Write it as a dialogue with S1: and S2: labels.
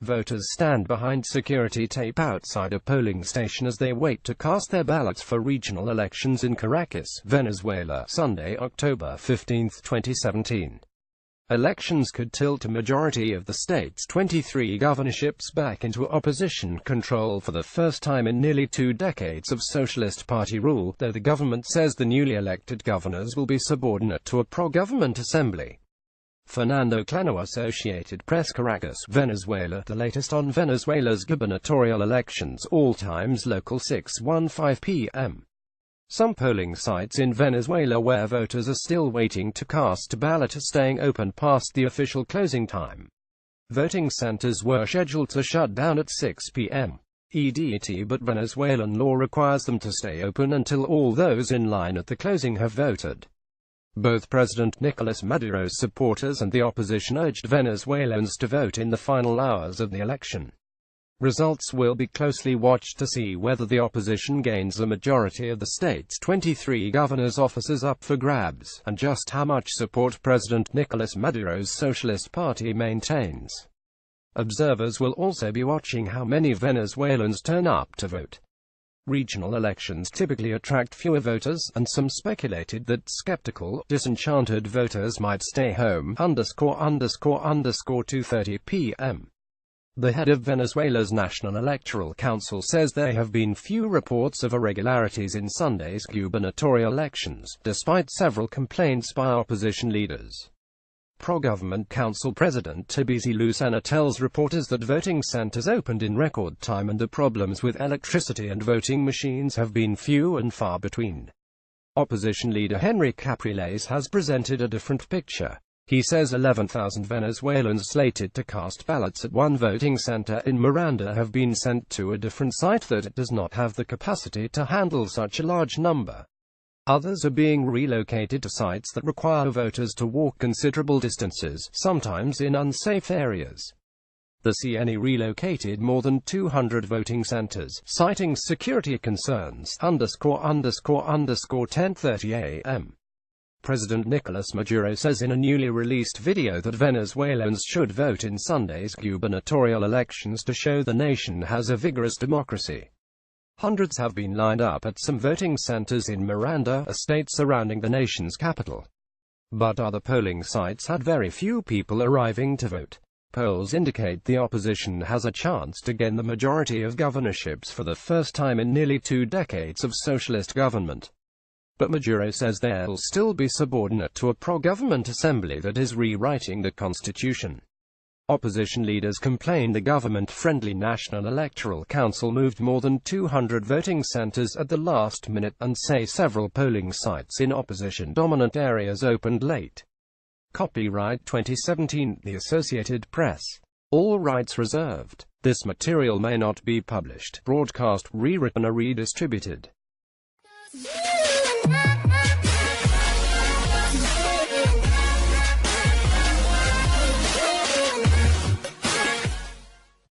S1: Voters stand behind security tape outside a polling station as they wait to cast their ballots for regional elections in Caracas, Venezuela, Sunday, October 15, 2017. Elections could tilt a majority of the state's 23 governorships back into opposition control for the first time in nearly 2 decades of Socialist Party rule, though the government says the newly elected governors will be subordinate to a pro-government assembly. Fernando Clano, Associated Press, Caracas, Venezuela. The latest on Venezuela's gubernatorial elections, all times local 6:15 p.m. Some polling sites in Venezuela where voters are still waiting to cast a ballot are staying open past the official closing time. Voting centers were scheduled to shut down at 6 p.m. EDT, but Venezuelan law requires them to stay open until all those in line at the closing have voted. Both President Nicolas Maduro's supporters and the opposition urged Venezuelans to vote in the final hours of the election. Results will be closely watched to see whether the opposition gains the majority of the state's 23 governors' offices up for grabs, and just how much support President Nicolas Maduro's Socialist Party maintains. Observers will also be watching how many Venezuelans turn up to vote. Regional elections typically attract fewer voters, and some speculated that skeptical, disenchanted voters might stay home. ____2:30 p.m. The head of Venezuela's National Electoral Council says there have been few reports of irregularities in Sunday's gubernatorial elections, despite several complaints by opposition leaders. Pro-government council president Tbilisi Lucena tells reporters that voting centers opened in record time and the problems with electricity and voting machines have been few and far between. Opposition leader Henry Capriles has presented a different picture. He says 11,000 Venezuelans slated to cast ballots at one voting center in Miranda have been sent to a different site that does not have the capacity to handle such a large number. Others are being relocated to sites that require voters to walk considerable distances, sometimes in unsafe areas. The CNE relocated more than 200 voting centers, citing security concerns. ____10:30 a.m. President Nicolas Maduro says in a newly released video that Venezuelans should vote in Sunday's gubernatorial elections to show the nation has a vigorous democracy. Hundreds have been lined up at some voting centers in Miranda, a state surrounding the nation's capital. But other polling sites had very few people arriving to vote. Polls indicate the opposition has a chance to gain the majority of governorships for the first time in nearly 2 decades of socialist government. But Maduro says they'll still be subordinate to a pro-government assembly that is rewriting the constitution. Opposition leaders complain the government-friendly National Electoral Council moved more than 200 voting centers at the last minute, and say several polling sites in opposition-dominant areas opened late. Copyright 2017, The Associated Press. All rights reserved. This material may not be published, broadcast, rewritten or redistributed.